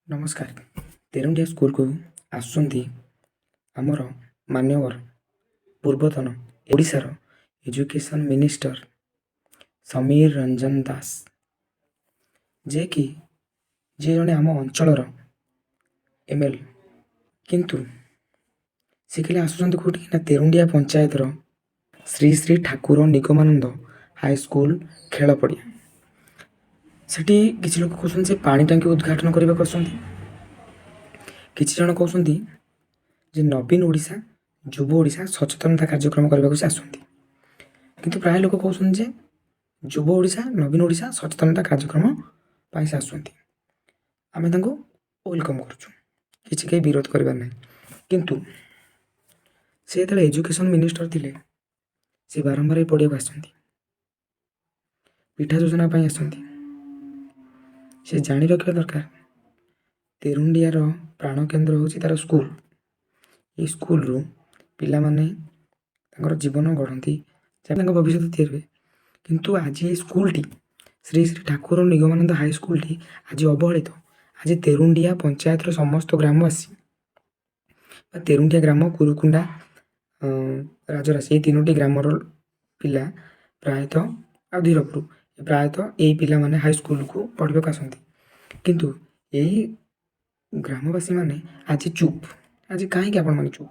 नमस्कार। तेरुंडिया स्कूल को आसुंदी आमर मान्यवर पूर्वतन ओडिशार एजुकेशन मिनिस्टर समीर रंजन दास जे कि जे जने आम अंचलर एमएल किंतु से खाली आसुचंती कोठी ना तेरुंडिया पंचायतर श्री श्री ठाकुर निगमानंद हाई स्कूल खेल पड़िया सेठी किछि लोक कहउछन से पानी टांकी उद्घाटन करबा आसुंती। किछि जण कहउछंती जे नवीन ओडिशा युव ओडिशा सचेतनता कार्यक्रम करबा से आसुंती। किंतु प्राय लोक कहउछन जे युव ओडिशा नवीन ओडिशा सचेतनता कार्यक्रम पाई से आसुंती। आमे तांको वेलकम करूछु, किछि के विरोध करबा नै। किंतु से तले एजुकेशन मिनिस्टर थिले से बारंबार पढ़िया आसुंती, पिठा योजना पाई आसुंती। से जानी रखा दरकार तेरुंडियार प्राण केन्द्र हूँ तार स्कूल। ये स्कूल रु पिला माने तांकर जीवन गढ़ती भविष्य तैयार हुए। किंतु आज ये school T Shri Shri Thakur Nigamanand high school T आज अवहेलित। आज तेरुंडिया पंचायत समस्त ग्रामवासी तेरुंडिया ग्राम कुरुकुंडा राजरासी तीनोटी ग्रामर पिला प्रायतः आ धीरपुर प्रायतः यही पिला माने हाई स्कूल को पढ़ा आसती। किंतु यही ग्रामवासी माने आज चुप। आज कहीं आपण मैंने चुप?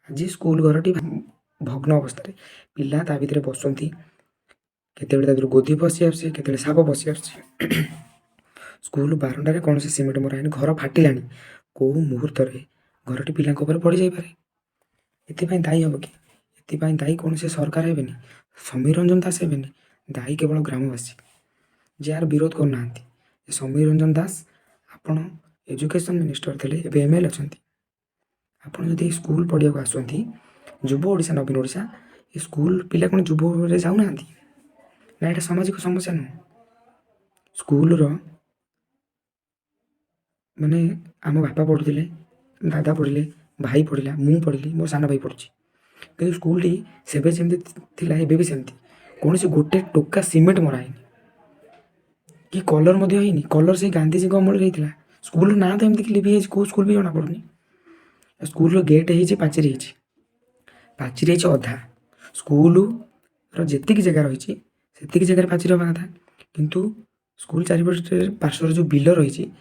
आज स्कूल घरटी भग्न अवस्था पिला ता भितर बसती केते गोदी पशि आसी केते साप पशि आसी। स्कूल बारंडार कौन से सीमेंट मरानी घर फाटिला कौ मुहूर्त घरटी पिला पड़ जापे। ये दायी हम कि ये दायी कौन से सरकार हे समीर रंजन दास हे दायी केवल ग्रामवासी जार विरोध करना। समीर रंजन दास आपण एजुकेशन मिनिस्टर थे एवं एमएल अच्छा आपड़ जब स्कूल पढ़िया आसती युव ओडिशा नवीन ओडिशा ये स्कूल पिला कौन युव जाऊना ना यहाँ सामाजिक समस्या नुह। स्कूल माने आम बापा पढ़ुले दादा पढ़ले भाई पढ़ला मु पढ़ी मो सान भाई पढ़ुची कि स्कूल टी सेबे जमी एबे भी सेमती कौन से गोटे टोका सीमेंट मराइनी कि कलर होनी कलर से गांधीजी अमल होता। स्कूल ना तो एमती लिभि कौ स्कूल भी जना पड़ूनी। स्कूल गेट हो पाचेरी अधा स्कूल जी जगह रही से जगह पाचेरी हवा कथा। किंतु स्कूल चारिपटे पार्श्वर जो बिल रही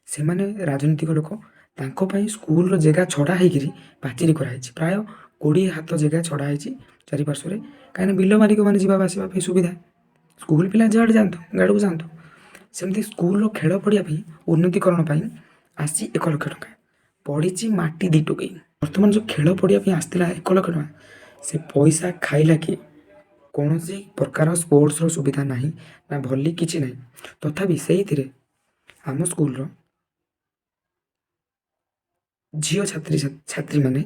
से माने राजनीतिक लोक तांको स्कूल जगह छड़ा होकर पाचेरी कराई प्राय 20 हाथ जगह छड़ा है चारिपार्श्वर कहीं बिल मालिक मैंने जावा आसवाई सुविधा। स्कूल पिला जड़े जातु गाड़ को जातु सेमती स्कूल खेल पड़िया उन्नतिकरण आसी 1 लाख टका पड़ी माटी 2 टोकई। बर्तमान जो खेल पड़िया आसला 1 लाख टका से पैसा खाइला किए कौन सी प्रकार स्पोर्ट्स सुविधा ना ना भली किसी ना तथापि से आम स्कूल झील छात्री छात्री माने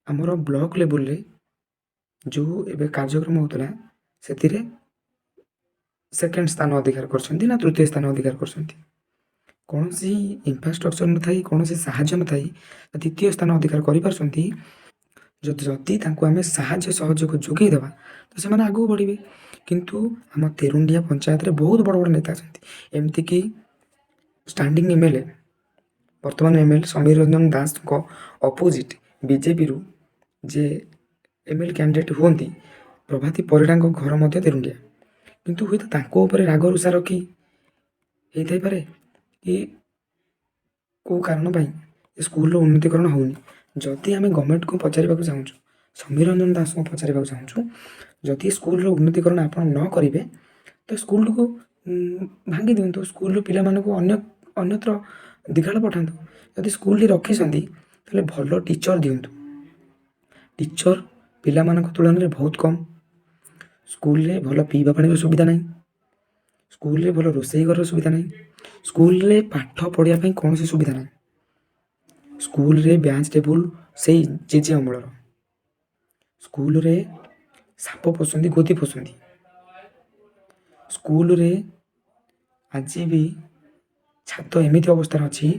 आमर ब्लॉक लेवल रे जो एबे कार्यक्रम होता से सेकेंड स्थान अधिकार करछंती ना तृतीय स्थान अधिकार करछंती। कौन सी इंफ्रास्ट्रक्चर न थाई कौन से साहाय्य न थाई द्वितीय स्थान अधिकार करि परछंती। जदि तांको आमे साहाय्य सहयोग जोगई देबा तो से माने आगु बढ़िबे। किंतु हम तेरुंडिया पंचायत रे बहुत बड़ बड़ नेता छंती एमती कि स्टैंडिंग एमएलए वर्तमान एमएल समीर रंजन दास को अपोजिट बीजेपी रु जे एमएल कैंडिडेट हुंती प्रभाती परिडा घर मध्य तेरुंडिया। किंतु हुई तो राग रुषा रखी होता पारे कि कौ कारण स्कूल उन्नतिकरण होनी। जदि आम गवर्नमेंट को पचार चाहूँ समीर रंजन दास को पचार चाहूँ जदि स्कूल उन्नतिकरण आप न करेंगे तो स्कूल को भांगी दिंतु स्कूल पिला अन्यत्र दिघाड़ पठातु। जदि स्कूल रखी भल टीचर दिंतु टीचर पिला तुलन में बहुत कम। स्कूल रे भल पीवा पानी सुविधा नहीं स्कूल रे भल रोसई घर सुविधा नहीं स्कूल रे पाठ पढ़ाई कौन सी सुविधा नहीं। स्कूल रे बेंच टेबुल से जेजे अमलर स्कूल रे साप पशुंदी गोदी पशुंदी स्कूल रे आज भी छात एमती अवस्था अच्छी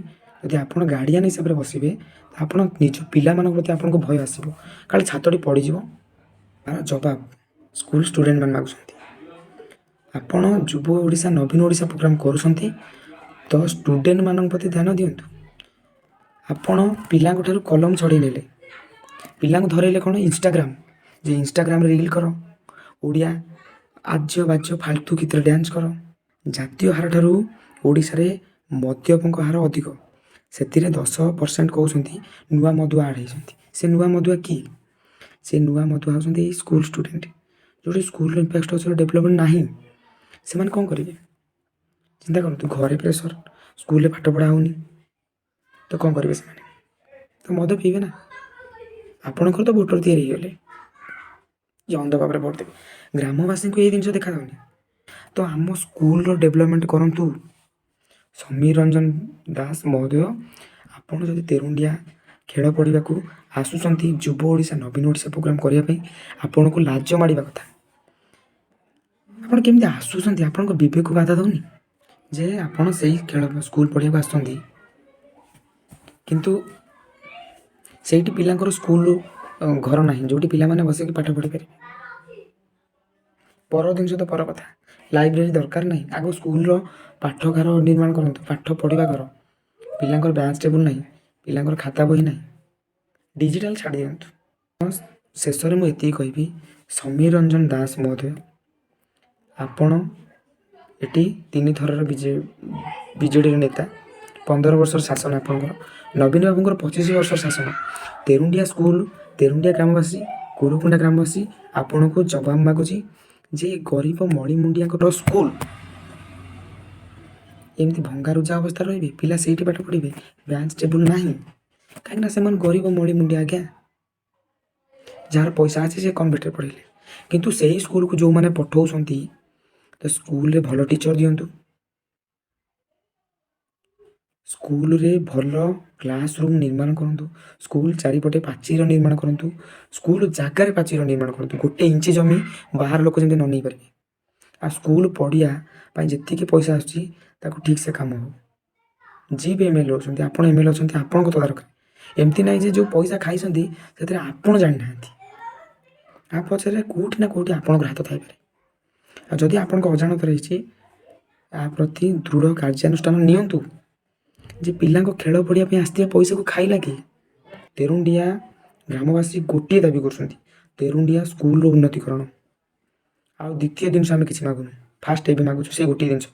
जदि आप गार्डियन हिसाब से बसवे तो आप निज पिला प्रति आपको भय आसो काले छातटी पड़ज तार जवाब स्कूल स्टूडेंट मैंने मागुंट। आपण युव ओडिशा नवीन ओडिशा प्रोग्राम करुँच ତ ଷ୍ଟୁଡେଣ୍ଟମାନଙ୍କ ପ୍ରତି ଧ୍ୟାନ ଦିଅନ୍ତୁ। ଆପଣ ପିଲାଙ୍କ ଠାରୁ କଲମ ଛଡ଼େଇ ନେଲେ, ପିଲାଙ୍କୁ ଧରେଇଲେ କ'ଣ ଇନଷ୍ଟାଗ୍ରାମ, ଯେ ଇନଷ୍ଟାଗ୍ରାମରେ ରିଲ୍ କର, ଓଡ଼ିଆ ଆଜ୍ୟ ବାଜ୍ୟ ଫାଲତୁ ଗୀତରେ ଡ୍ୟାନ୍ସ କର। ଜାତୀୟ ହାର ଠାରୁ ଓଡ଼ିଶାରେ ମଦ୍ୟପଙ୍କ ହାର ଅଧିକ, ସେଥିରେ 10% କହୁଛନ୍ତି ନୂଆ ମଦୁଆ ଆଡ଼ ହେଇଛନ୍ତି। ସେ ନୂଆ ମଦୁଆ କିଏ? ସେ ନୂଆ ମଦୁଆ ହେଉଛନ୍ତି ଏଇ ସ୍କୁଲ ଷ୍ଟୁଡେଣ୍ଟ, ଯେଉଁଠି ସ୍କୁଲର ଇନଫ୍ରାଷ୍ଟ୍ରକ୍ଚର ଡେଭଲପମେଣ୍ଟ ନାହିଁ। ସେମାନେ କ'ଣ କରିବେ? ଚିନ୍ତା କରନ୍ତୁ, ଘରେ ପ୍ରେସର, ସ୍କୁଲରେ ପାଠ ପଢ଼ା ହେଉନି, ତ କ'ଣ କରିବେ ସେମାନେ? ତ ମଦ ପିଇବେ ନା। ଆପଣଙ୍କର ତ ଭୋଟର ତିଆରି ହେଇଗଲେ, ଯେ ଅନ୍ଧ ଭାବରେ ଭୋଟ ଦେବେ। ଗ୍ରାମବାସୀଙ୍କୁ ଏଇ ଜିନିଷ ଦେଖାଯାଉନି। ତ ଆମ ସ୍କୁଲର ଡେଭଲପମେଣ୍ଟ କରନ୍ତୁ। ସମୀର ରଞ୍ଜନ ଦାସ ମହୋଦୟ, ଆପଣ ଯଦି ତେରୁଣ୍ଡିଆ ଖେଳ ପଡ଼ିବାକୁ ଆସୁଛନ୍ତି, ଯୁବ ଓଡ଼ିଶା ନବୀନ ଓଡ଼ିଶା ପ୍ରୋଗ୍ରାମ କରିବା ପାଇଁ, ଆପଣଙ୍କୁ ଲାଜ ମାଡ଼ିବା କଥା। ଆପଣ କେମିତି ଆସୁଛନ୍ତି? ଆପଣଙ୍କ ବିବେକ ବାଧା ଦେଉନି ଯେ ଆପଣ ସେଇ ଖେଳ ସ୍କୁଲ ପଢ଼ିବାକୁ ଆସୁଛନ୍ତି, କିନ୍ତୁ ସେଇଠି ପିଲାଙ୍କର ସ୍କୁଲ ଘର ନାହିଁ ଯେଉଁଠି ପିଲାମାନେ ବସିକି ପାଠ ପଢ଼ିପାରିବେ। ପର ଜିନିଷ ତ ପର କଥା। ଲାଇବ୍ରେରୀ ଦରକାର ନାହିଁ, ଆଗ ସ୍କୁଲର ପାଠଗାର ନିର୍ମାଣ କରନ୍ତୁ, ପାଠ ପଢ଼ିବା ଘର। ପିଲାଙ୍କର ବେଞ୍ଚ ଟେବୁଲ ନାହିଁ, ପିଲାଙ୍କର ଖାତା ବହି ନାହିଁ, ଡିଜିଟାଲ ଛାଡ଼ି ଦିଅନ୍ତୁ। ଶେଷରେ ମୁଁ ଏତିକି କହିବି, ସମୀର ରଞ୍ଜନ ଦାସ ମହୋଦୟ, ଆପଣ ଏଠି 3 ଥରର ବିଜେଡ଼ିର ନେତା, 15 ବର୍ଷର ଶାସନ ଆପଣଙ୍କର, ନବୀନ ବାବୁଙ୍କର 25 ବର୍ଷର ଶାସନ। ତେରୁଣ୍ଡିଆ ସ୍କୁଲ, ତେରୁଣ୍ଡିଆ ଗ୍ରାମବାସୀ, କୁରୁକୁଣ୍ଡା ଗ୍ରାମବାସୀ ଆପଣଙ୍କୁ ଜବାବ ମାଗୁଛି ଯେ ଗରିବ ମଳିମୁଣ୍ଡିଆଙ୍କର ସ୍କୁଲ ଏମିତି ଭଙ୍ଗାରୁଜା ଅବସ୍ଥାରେ ରହିବେ, ପିଲା ସେଇଠି ପାଠ ପଢ଼ିବେ, ବେଞ୍ଚ ଟେବୁଲ ନାହିଁ, କାହିଁକିନା ସେମାନେ ଗରିବ ମଳିମୁଣ୍ଡିଆ ଆଜ୍ଞା। ଯାହାର ପଇସା ଅଛି ସେ କନଭେଣ୍ଟରେ ପଢ଼ିଲେ, କିନ୍ତୁ ସେଇ ସ୍କୁଲକୁ ଯେଉଁମାନେ ପଠାଉଛନ୍ତି, ତ ସ୍କୁଲରେ ଭଲ ଟିଚର ଦିଅନ୍ତୁ, ସ୍କୁଲରେ ଭଲ କ୍ଲାସ ରୁମ୍ ନିର୍ମାଣ କରନ୍ତୁ, ସ୍କୁଲ ଚାରିପଟେ ପାଚେରୀ ନିର୍ମାଣ କରନ୍ତୁ, ସ୍କୁଲ ଜାଗାରେ ପାଚେରୀ ନିର୍ମାଣ କରନ୍ତୁ, 1 ଇଞ୍ଚ ଜମି ବାହାର ଲୋକ ଯେମିତି ନ ନେଇପାରିବେ। ଆଉ ସ୍କୁଲ ପଡ଼ିଆ ପାଇଁ ଯେତିକି ପଇସା ଆସୁଛି ତାକୁ ଠିକ୍ସେ କାମ ହଉ। ଯିଏ ବି ଏମଏଲ୍ଏ ଅଛନ୍ତି, ଆପଣ ଏମଏଲ୍ଏ ଅଛନ୍ତି, ଆପଣଙ୍କ ତଦାରଖ। ଏମିତି ନାହିଁ ଯେ ଯେଉଁ ପଇସା ଖାଇଛନ୍ତି ସେଥିରେ ଆପଣ ଜାଣିନାହାନ୍ତି, ଆ ପଛରେ କେଉଁଠି ନା କେଉଁଠି ଆପଣଙ୍କର ହାତ ଥାଇପାରେ। ଆଉ ଯଦି ଆପଣଙ୍କ ଅଜାଣତରେ ହେଇଛି, ଆ ପ୍ରତି ଦୃଢ଼ କାର୍ଯ୍ୟାନୁଷ୍ଠାନ ନିଅନ୍ତୁ। ଯେ ପିଲାଙ୍କ ଖେଳ ପଡ଼ିଆ ପାଇଁ ଆସିଥିବା ପଇସାକୁ ଖାଇଲା କିଏ? ତେରୁଣ୍ଡିଆ ଗ୍ରାମବାସୀ ଗୋଟିଏ ଦାବି କରୁଛନ୍ତି, ତେରୁଣ୍ଡିଆ ସ୍କୁଲର ଉନ୍ନତିକରଣ। ଆଉ ଦ୍ୱିତୀୟ ଜିନିଷ ଆମେ କିଛି ମାଗୁନୁ, ଫାଷ୍ଟ ଏବେ ମାଗୁଛୁ ସେ ଗୋଟିଏ ଜିନିଷ,